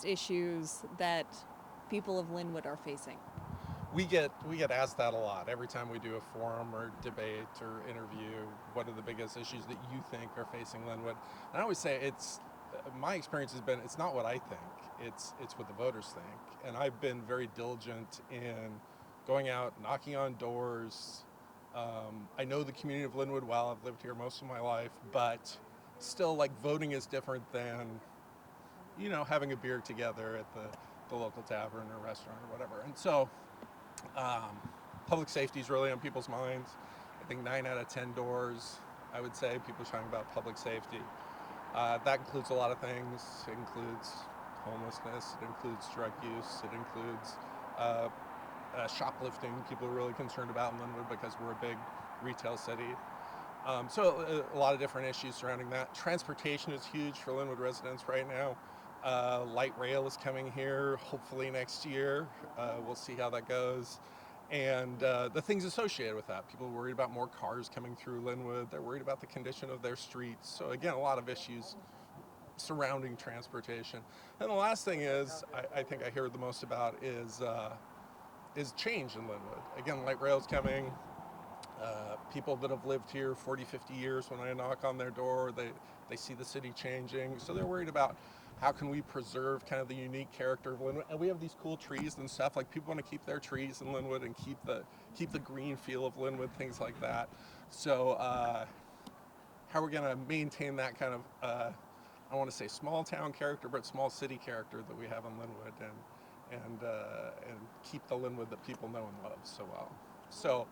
issues that people of Lynwood are facing? We get asked that a lot every time we do a forum or debate or interview. What are the biggest issues that you think are facing Lynwood? And I always say my experience has been it's not what I think. It's what the voters think. And I've been very diligent in going out, knocking on doors. I know the community of Lynwood well. I've lived here most of my life, but still, like, voting is different than having a beer together at the local tavern or restaurant or whatever. And so um, public safety is really on people's minds. I think 9 out of 10 doors, I would say, people are talking about public safety. That includes a lot of things. It includes homelessness. It includes drug use. It includes shoplifting. People are really concerned about in Lynwood because we're a big retail city. So a lot of different issues surrounding that. Transportation is huge for Lynwood residents right now. Light rail is coming here hopefully next year. We'll see how that goes. And the things associated with that. People are worried about more cars coming through Lynwood. They're worried about the condition of their streets. So again, a lot of issues surrounding transportation. And the last thing is, I think I hear the most about is change in Lynwood. Again, light rail's coming. People that have lived here 40, 50 years, when I knock on their door, they see the city changing. So they're worried about how can we preserve kind of the unique character of Lynwood. And we have these cool trees and stuff. Like, people want to keep their trees in Lynwood and keep the green feel of Lynwood, things like that. So how we're going to maintain that kind of, I don't want to say small town character, but small city character that we have in Lynwood, and keep the Lynwood that people know and love so well. So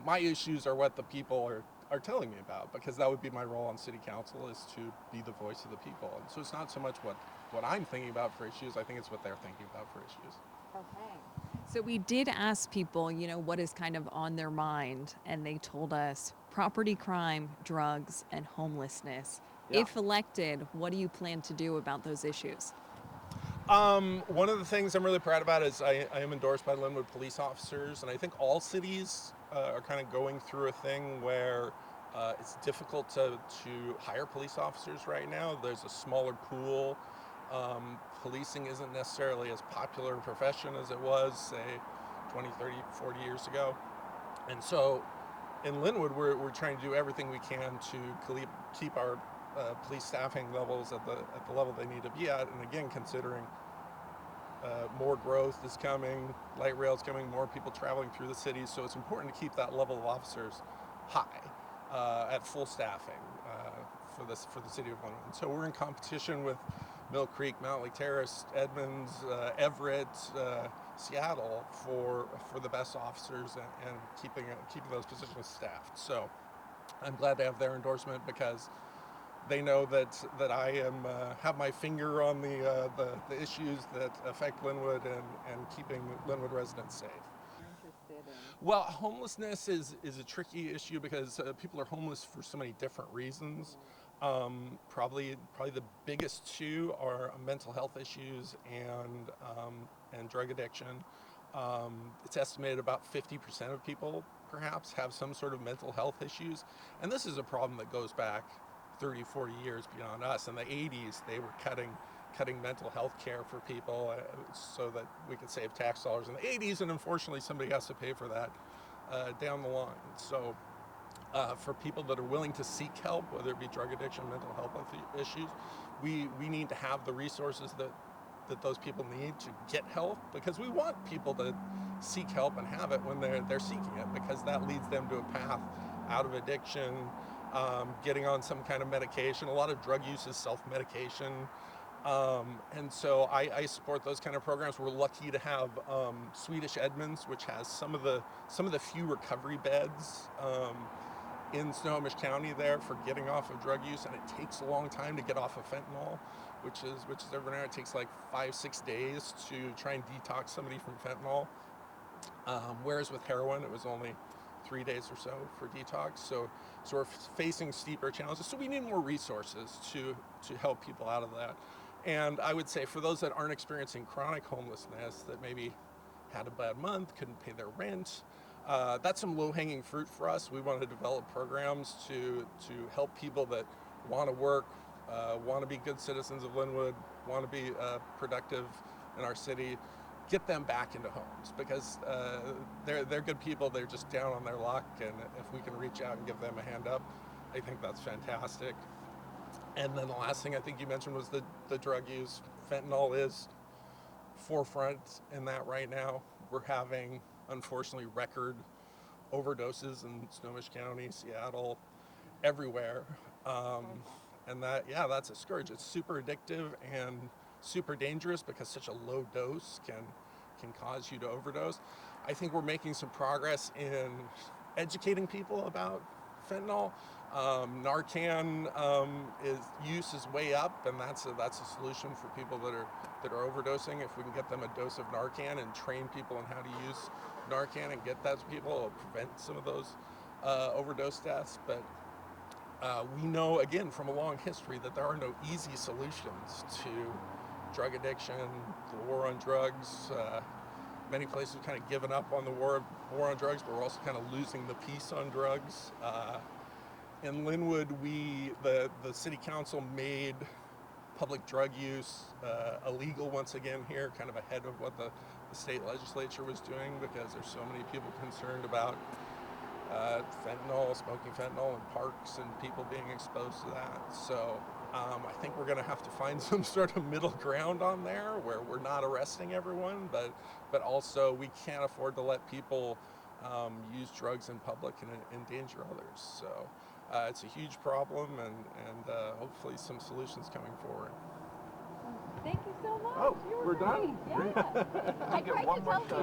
my issues are what the people are telling me about, because that would be my role on city council, is to be the voice of the people. And so it's not so much what I'm thinking about for issues. I think it's what they're thinking about for issues. Okay. So we did ask people, what is kind of on their mind, and they told us property crime, drugs, and homelessness. Yeah. If elected, what do you plan to do about those issues? One of the things I'm really proud about is I am endorsed by Lynwood police officers, and I think all cities are kind of going through a thing where it's difficult to hire police officers right now. There's a smaller pool. Policing isn't necessarily as popular a profession as it was, say, 20, 30, 40 years ago. And so in Lynwood, we're trying to do everything we can to keep our police staffing levels at the level they need to be at. And again, considering more growth is coming, light rail is coming, more people traveling through the city. So it's important to keep that level of officers high at full staffing for the city of Lynwood. And so we're in competition with Mill Creek, Mount Lake Terrace, Edmonds, Everett, Seattle for the best officers, and keeping those positions staffed. So I'm glad to have their endorsement, because they know that I am have my finger on the issues that affect Lynwood, and keeping Lynwood residents safe. Well, homelessness is a tricky issue, because people are homeless for so many different reasons. Probably the biggest two are mental health issues and drug addiction. It's estimated about 50% of people perhaps have some sort of mental health issues, and this is a problem that goes back 30, 40 years beyond us. In the 80s, they were cutting mental health care for people so that we could save tax dollars in the 80s, and unfortunately somebody has to pay for that down the line. So for people that are willing to seek help, whether it be drug addiction, mental health issues, we need to have the resources that those people need to get help, because we want people to seek help and have it when they're seeking it, because that leads them to a path out of addiction, getting on some kind of medication. A lot of drug use is self-medication. And so I support those kind of programs. We're lucky to have Swedish Edmonds, which has some of the few recovery beds in Snohomish County there for getting off of drug use, and it takes a long time to get off of fentanyl, which is over there. It takes like 5-6 days to try and detox somebody from fentanyl. Whereas with heroin, it was only 3 days or so for detox. So we're facing steeper challenges. So we need more resources to help people out of that. And I would say for those that aren't experiencing chronic homelessness, that maybe had a bad month, couldn't pay their rent, that's some low-hanging fruit for us. We want to develop programs to help people that want to work, want to be good citizens of Lynwood, want to be productive in our city, get them back into homes, because they're good people. They're just down on their luck, and if we can reach out and give them a hand up, I think that's fantastic. And then the last thing I think you mentioned was the drug use. Fentanyl is forefront in that right now. We're having, unfortunately, record overdoses in Snohomish County, Seattle, everywhere. And that's a scourge. It's super addictive and super dangerous, because such a low dose can cause you to overdose. I think we're making some progress in educating people about fentanyl. Narcan use is way up, and that's a solution for people that are overdosing. If we can get them a dose of Narcan and train people on how to use Narcan and get that to people, it'll prevent some of those overdose deaths. But we know, again, from a long history, that there are no easy solutions to drug addiction, the war on drugs. Many places have kind of given up on the war on drugs, but we're also kind of losing the peace on drugs. In Lynwood, the city council made public drug use illegal once again here, kind of ahead of what the state legislature was doing, because there's so many people concerned about fentanyl, smoking fentanyl in parks, and people being exposed to that. So I think we're going to have to find some sort of middle ground on there, where we're not arresting everyone, but also we can't afford to let people use drugs in public and endanger others. So it's a huge problem, and hopefully some solutions coming forward. Thank you so much. Oh, You were we're great. done? Yeah. I tried to tell